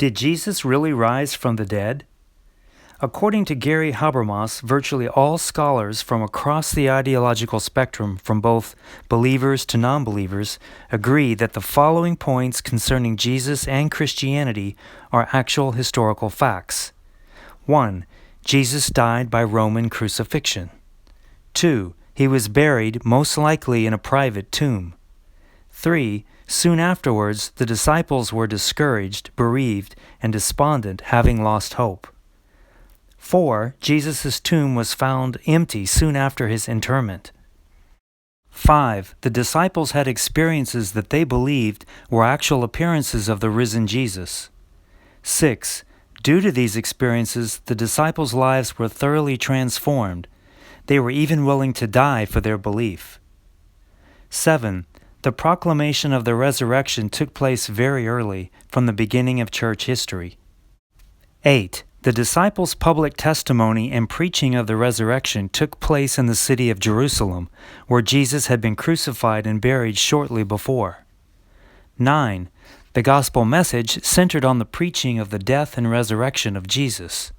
Did Jesus really rise from the dead? According to Gary Habermas, virtually all scholars from across the ideological spectrum, from both believers to non-believers, agree that the following points concerning Jesus and Christianity are actual historical facts. 1. Jesus died by Roman crucifixion. 2. He was buried, most likely in a private tomb. 3. Soon afterwards, the disciples were discouraged, bereaved, and despondent, having lost hope. 4. Jesus' tomb was found empty soon after his interment. 5. The disciples had experiences that they believed were actual appearances of the risen Jesus. 6. Due to these experiences, the disciples' lives were thoroughly transformed. They were even willing to die for their belief. 7. The proclamation of the resurrection took place very early, from the beginning of church history. 8. The disciples' public testimony and preaching of the resurrection took place in the city of Jerusalem, where Jesus had been crucified and buried shortly before. 9. The gospel message centered on the preaching of the death and resurrection of Jesus.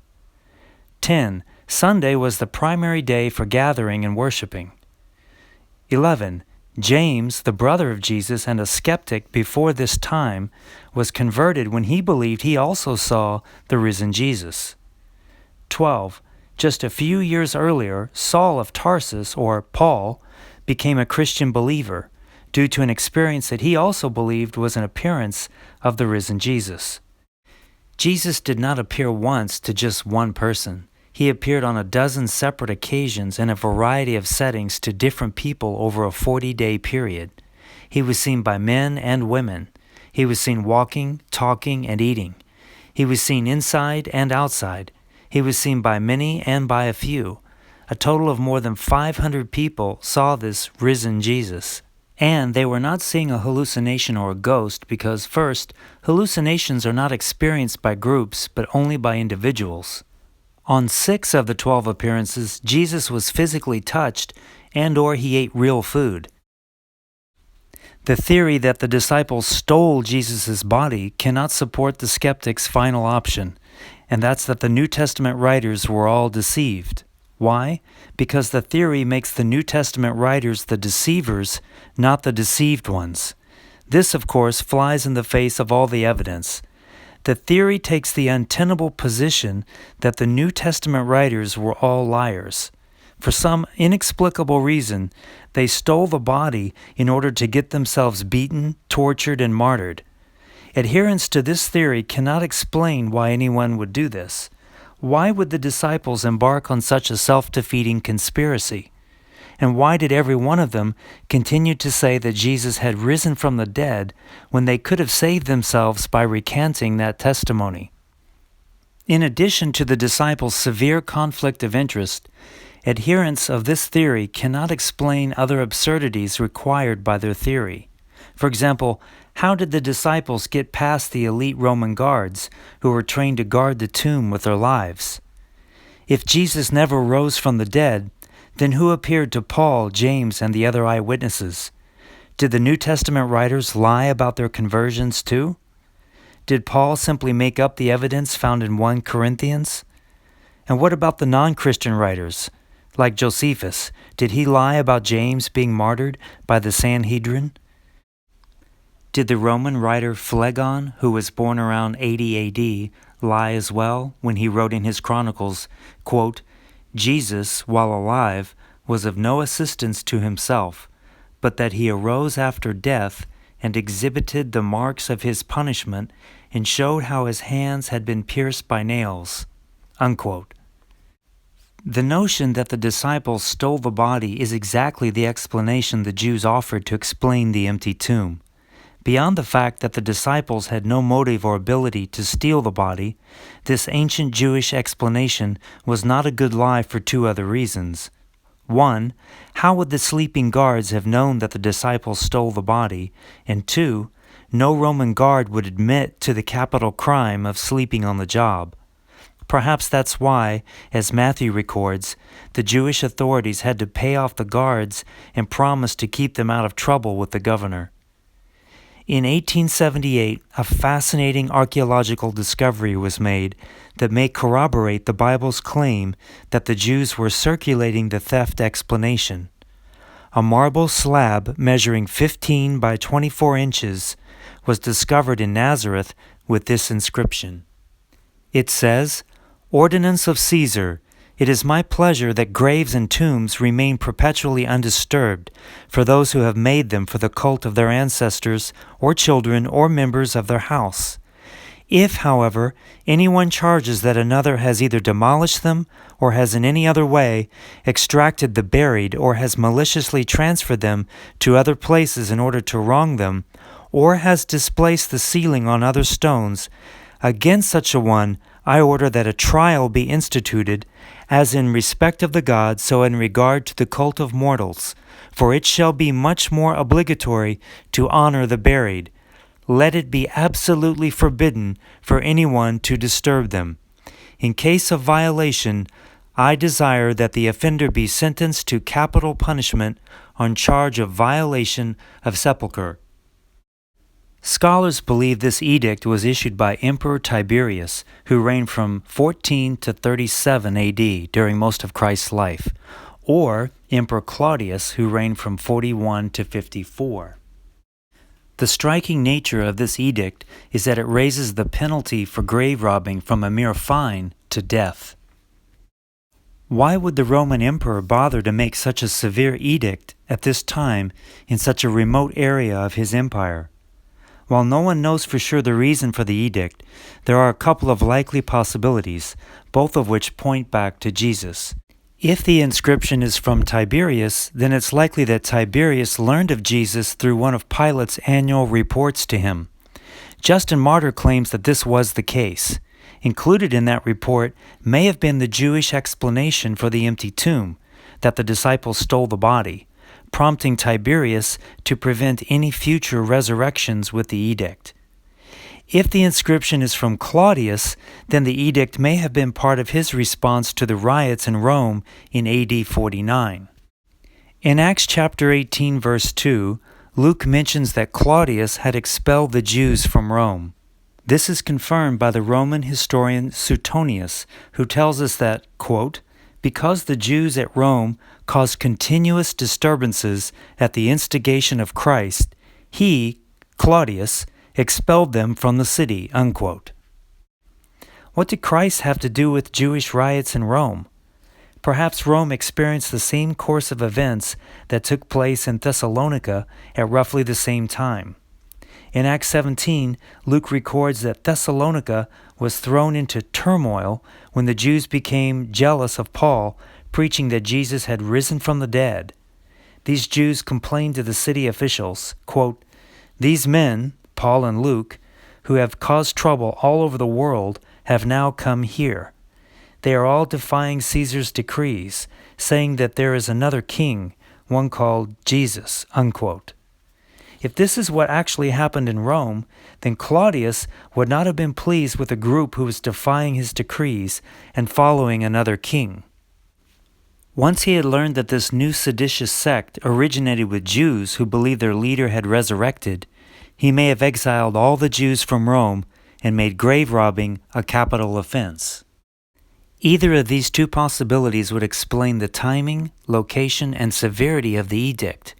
10. Sunday was the primary day for gathering and worshiping. 11. James, the brother of Jesus and a skeptic before this time, was converted when he believed he also saw the risen Jesus. 12. Just a few years earlier, Saul of Tarsus, or Paul, became a Christian believer due to an experience that he also believed was an appearance of the risen Jesus. Jesus did not appear once to just one person. He appeared on a dozen separate occasions in a variety of settings to different people over a 40-day period. He was seen by men and women. He was seen walking, talking, and eating. He was seen inside and outside. He was seen by many and by a few. A total of more than 500 people saw this risen Jesus. And they were not seeing a hallucination or a ghost because, first, hallucinations are not experienced by groups but only by individuals. On 6 of the 12 appearances, Jesus was physically touched and/or he ate real food. The theory that the disciples stole Jesus' body cannot support the skeptic's final option, and that's that the New Testament writers were all deceived. Why? Because the theory makes the New Testament writers the deceivers, not the deceived ones. This, of course, flies in the face of all the evidence. The theory takes the untenable position that the New Testament writers were all liars. For some inexplicable reason, they stole the body in order to get themselves beaten, tortured, and martyred. Adherents to this theory cannot explain why anyone would do this. Why would the disciples embark on such a self-defeating conspiracy? And why did every one of them continue to say that Jesus had risen from the dead when they could have saved themselves by recanting that testimony? In addition to the disciples' severe conflict of interest, adherents of this theory cannot explain other absurdities required by their theory. For example, how did the disciples get past the elite Roman guards who were trained to guard the tomb with their lives? If Jesus never rose from the dead, then who appeared to Paul, James, and the other eyewitnesses? Did the New Testament writers lie about their conversions too? Did Paul simply make up the evidence found in 1 Corinthians? And what about the non-Christian writers? Like Josephus, did he lie about James being martyred by the Sanhedrin? Did the Roman writer Phlegon, who was born around 80 A.D., lie as well when he wrote in his chronicles, quote, Jesus, while alive, was of no assistance to himself, but that he arose after death and exhibited the marks of his punishment and showed how his hands had been pierced by nails. Unquote. The notion that the disciples stole the body is exactly the explanation the Jews offered to explain the empty tomb. Beyond the fact that the disciples had no motive or ability to steal the body, this ancient Jewish explanation was not a good lie for 2 other reasons. 1. How would the sleeping guards have known that the disciples stole the body? And 2. No Roman guard would admit to the capital crime of sleeping on the job. Perhaps that's why, as Matthew records, the Jewish authorities had to pay off the guards and promise to keep them out of trouble with the governor. In 1878, a fascinating archaeological discovery was made that may corroborate the Bible's claim that the Jews were circulating the theft explanation. A marble slab measuring 15 by 24 inches was discovered in Nazareth with this inscription. It says, "Ordinance of Caesar, it is my pleasure that graves and tombs remain perpetually undisturbed for those who have made them for the cult of their ancestors or children or members of their house. If, however, anyone charges that another has either demolished them or has in any other way extracted the buried or has maliciously transferred them to other places in order to wrong them, or has displaced the ceiling on other stones, against such a one I order that a trial be instituted, as in respect of the gods, so in regard to the cult of mortals, for it shall be much more obligatory to honor the buried. Let it be absolutely forbidden for anyone to disturb them. In case of violation, I desire that the offender be sentenced to capital punishment on charge of violation of sepulchre." Scholars believe this edict was issued by Emperor Tiberius, who reigned from 14 to 37 AD during most of Christ's life, or Emperor Claudius, who reigned from 41 to 54. The striking nature of this edict is that it raises the penalty for grave robbing from a mere fine to death. Why would the Roman emperor bother to make such a severe edict at this time in such a remote area of his empire? While no one knows for sure the reason for the edict, there are a couple of likely possibilities, both of which point back to Jesus. If the inscription is from Tiberius, then it's likely that Tiberius learned of Jesus through one of Pilate's annual reports to him. Justin Martyr claims that this was the case. Included in that report may have been the Jewish explanation for the empty tomb, that the disciples stole the body, prompting Tiberius to prevent any future resurrections with the edict. If the inscription is from Claudius, then the edict may have been part of his response to the riots in Rome in AD 49. In Acts chapter 18, verse 2, Luke mentions that Claudius had expelled the Jews from Rome. This is confirmed by the Roman historian Suetonius, who tells us that, quote, "Because the Jews at Rome caused continuous disturbances at the instigation of Christ, he, Claudius, expelled them from the city," unquote. What did Christ have to do with Jewish riots in Rome? Perhaps Rome experienced the same course of events that took place in Thessalonica at roughly the same time. In Acts 17, Luke records that Thessalonica was thrown into turmoil when the Jews became jealous of Paul, preaching that Jesus had risen from the dead. These Jews complained to the city officials, quote, "These men, Paul and Luke, who have caused trouble all over the world, have now come here. They are all defying Caesar's decrees, saying that there is another king, one called Jesus," unquote. If this is what actually happened in Rome, then Claudius would not have been pleased with a group who was defying his decrees and following another king. Once he had learned that this new seditious sect originated with Jews who believed their leader had resurrected, he may have exiled all the Jews from Rome and made grave robbing a capital offense. Either of these two possibilities would explain the timing, location, and severity of the edict.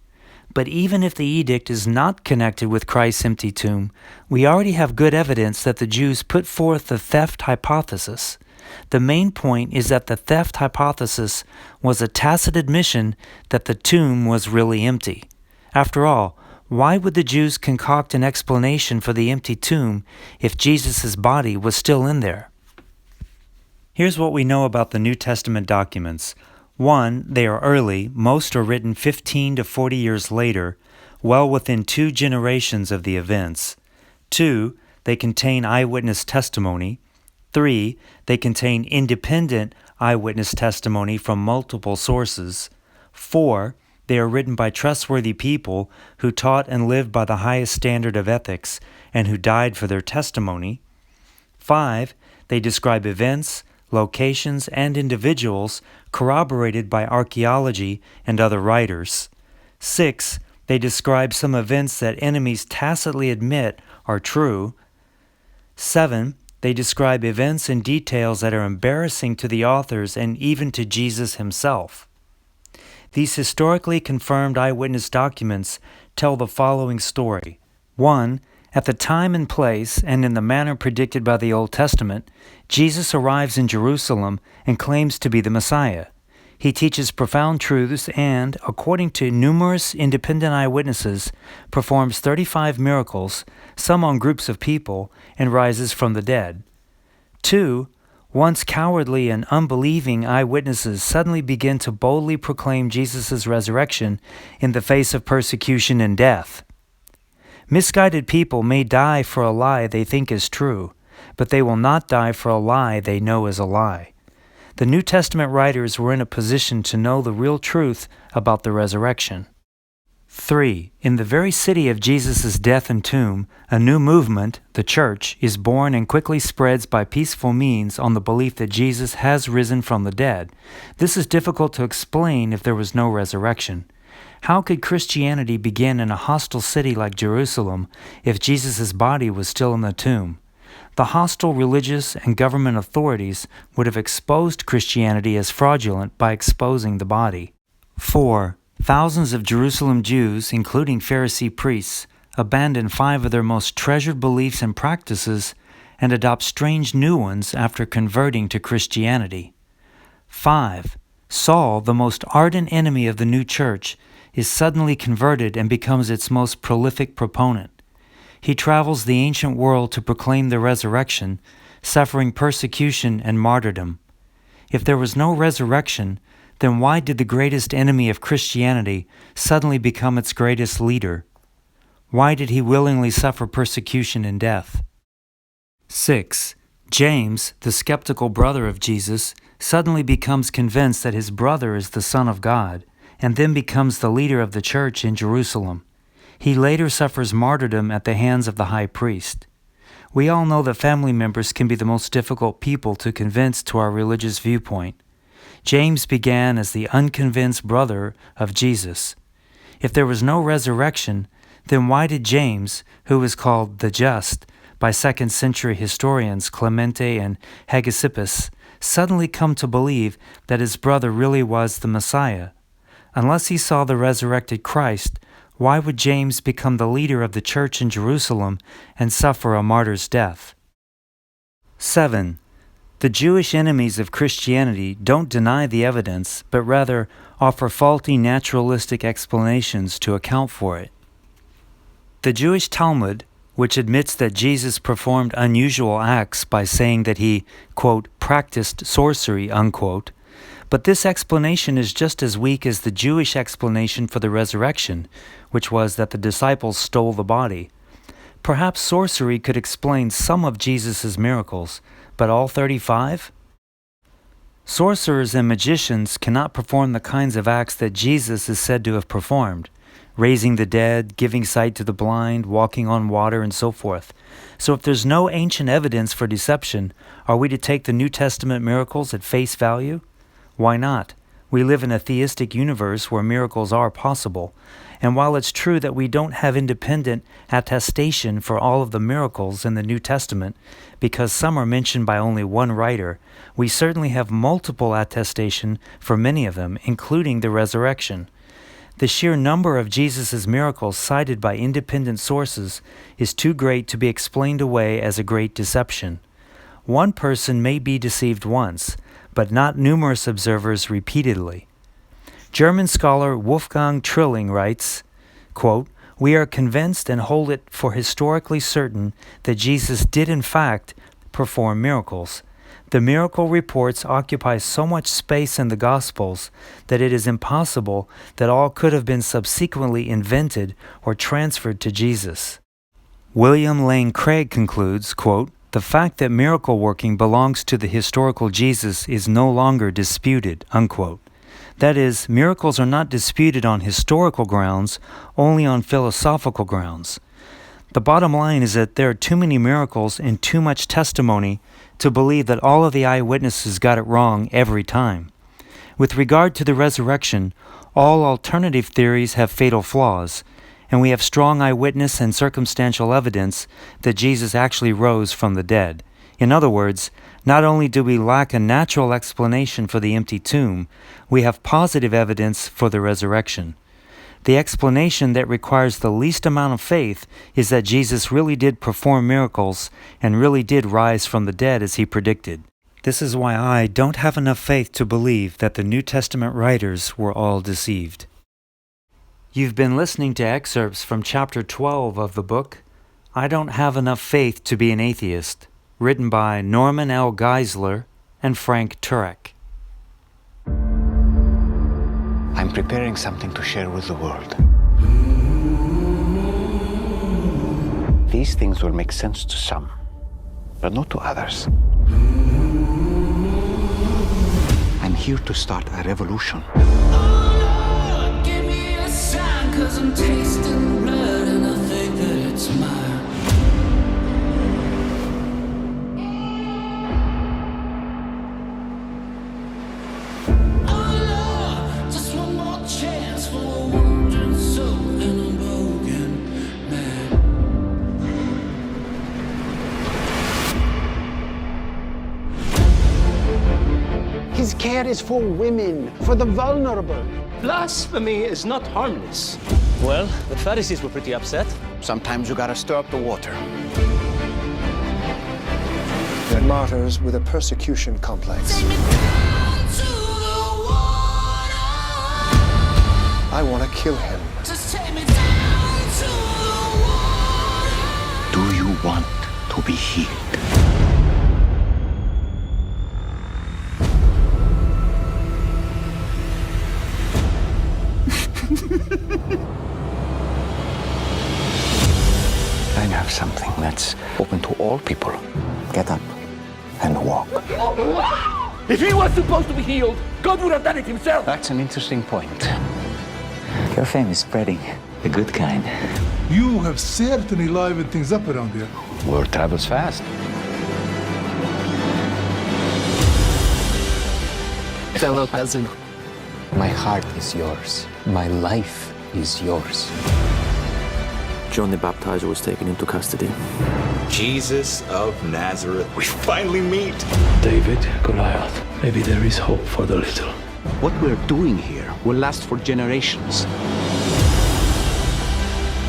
But even if the edict is not connected with Christ's empty tomb, we already have good evidence that the Jews put forth the theft hypothesis. The main point is that the theft hypothesis was a tacit admission that the tomb was really empty. After all, why would the Jews concoct an explanation for the empty tomb if Jesus' body was still in there? Here's what we know about the New Testament documents. 1, they are early, most are written 15 to 40 years later, well within 2 generations of the events. 2, they contain eyewitness testimony. 3, they contain independent eyewitness testimony from multiple sources. 4, they are written by trustworthy people who taught and lived by the highest standard of ethics and who died for their testimony. 5, they describe events, locations, and individuals corroborated by archaeology and other writers. 6, They describe some events that enemies tacitly admit are true. 7. They describe events and details that are embarrassing to the authors and even to Jesus himself. These historically confirmed eyewitness documents tell the following story. 1. At the time and place, and in the manner predicted by the Old Testament, Jesus arrives in Jerusalem and claims to be the Messiah. He teaches profound truths and, according to numerous independent eyewitnesses, performs 35 miracles, some on groups of people, and rises from the dead. 2. Once cowardly and unbelieving eyewitnesses suddenly begin to boldly proclaim Jesus' resurrection in the face of persecution and death. Misguided people may die for a lie they think is true, but they will not die for a lie they know is a lie. The New Testament writers were in a position to know the real truth about the resurrection. 3. In the very city of Jesus' death and tomb, a new movement, the Church, is born and quickly spreads by peaceful means on the belief that Jesus has risen from the dead. This is difficult to explain if there was no resurrection. How could Christianity begin in a hostile city like Jerusalem if Jesus' body was still in the tomb? The hostile religious and government authorities would have exposed Christianity as fraudulent by exposing the body. 4. Thousands of Jerusalem Jews, including Pharisee priests, abandon 5 of their most treasured beliefs and practices and adopt strange new ones after converting to Christianity. 5. Saul, the most ardent enemy of the new church, is suddenly converted and becomes its most prolific proponent. He travels the ancient world to proclaim the resurrection, suffering persecution and martyrdom. If there was no resurrection, then why did the greatest enemy of Christianity suddenly become its greatest leader? Why did he willingly suffer persecution and death? 6. James, the skeptical brother of Jesus, suddenly becomes convinced that his brother is the Son of God, and then becomes the leader of the church in Jerusalem. He later suffers martyrdom at the hands of the high priest. We all know that family members can be the most difficult people to convince to our religious viewpoint. James began as the unconvinced brother of Jesus. If there was no resurrection, then why did James, who was called the Just by 2nd century historians Clemente and Hegesippus, suddenly come to believe that his brother really was the Messiah? Unless he saw the resurrected Christ, why would James become the leader of the church in Jerusalem and suffer a martyr's death? 7. The Jewish enemies of Christianity don't deny the evidence, but rather offer faulty naturalistic explanations to account for it. The Jewish Talmud, which admits that Jesus performed unusual acts by saying that he, quote, practiced sorcery, unquote, but this explanation is just as weak as the Jewish explanation for the resurrection, which was that the disciples stole the body. Perhaps sorcery could explain some of Jesus' miracles, but all 35? Sorcerers and magicians cannot perform the kinds of acts that Jesus is said to have performed, raising the dead, giving sight to the blind, walking on water, and so forth. So if there's no ancient evidence for deception, are we to take the New Testament miracles at face value? Why not? We live in a theistic universe where miracles are possible, and while it's true that we don't have independent attestation for all of the miracles in the New Testament, because some are mentioned by only one writer, we certainly have multiple attestation for many of them, including the resurrection. The sheer number of Jesus' miracles cited by independent sources is too great to be explained away as a great deception. One person may be deceived once, but not numerous observers repeatedly. German scholar Wolfgang Trilling writes, quote, "We are convinced and hold it for historically certain that Jesus did in fact perform miracles. The miracle reports occupy so much space in the Gospels that it is impossible that all could have been subsequently invented or transferred to Jesus." William Lane Craig concludes, quote, "The fact that miracle working belongs to the historical Jesus is no longer disputed," unquote. That is, miracles are not disputed on historical grounds, only on philosophical grounds. The bottom line is that there are too many miracles and too much testimony to believe that all of the eyewitnesses got it wrong every time. With regard to the resurrection, all alternative theories have fatal flaws, and we have strong eyewitness and circumstantial evidence that Jesus actually rose from the dead. In other words, not only do we lack a natural explanation for the empty tomb, we have positive evidence for the resurrection. The explanation that requires the least amount of faith is that Jesus really did perform miracles and really did rise from the dead as he predicted. This is why I don't have enough faith to believe that the New Testament writers were all deceived. You've been listening to excerpts from chapter 12 of the book, I Don't Have Enough Faith to Be an Atheist, written by Norman L. Geisler and Frank Turek. I'm preparing something to share with the world. These things will make sense to some, but not to others. I'm here to start a revolution. Oh Lord, give me a sign, 'cause I'm tasting blood and I think that it's mine. His care is for women, for the vulnerable. Blasphemy is not harmless. Well, the Pharisees were pretty upset. Sometimes you gotta stir up the water. They're martyrs with a persecution complex. I want to kill him. Do you want to be healed? I have something that's open to all people. Get up and walk. If he was supposed to be healed, God would have done it himself. That's an interesting point. Your fame is spreading, the good kind. You have certainly livened things up around here. Word travels fast. Fellow peasant. My heart is yours. My life is yours. John the Baptizer was taken into custody. Jesus of Nazareth, we finally meet. David, Goliath, maybe there is hope for the little. What we're doing here will last for generations.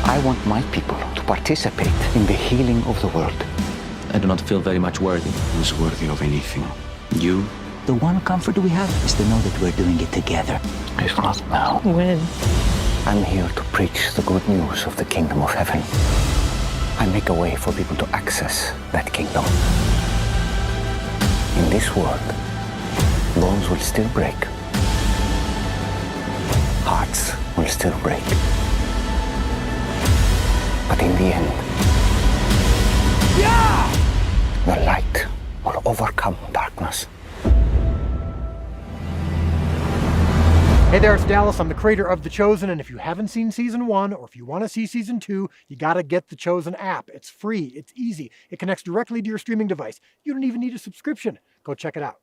I want my people to participate in the healing of the world. I do not feel very much worthy. Who's worthy of anything? You? The one comfort we have is to know that we're doing it together. If not now. When? I'm here to preach the good news of the kingdom of heaven. I make a way for people to access that kingdom. In this world, bones will still break. Hearts will still break. But in the end, the light will overcome darkness. Hey there, it's Dallas. I'm the creator of The Chosen, and if you haven't seen Season 1, or if you want to see Season 2, you gotta get The Chosen app. It's free, it's easy, it connects directly to your streaming device. You don't even need a subscription. Go check it out.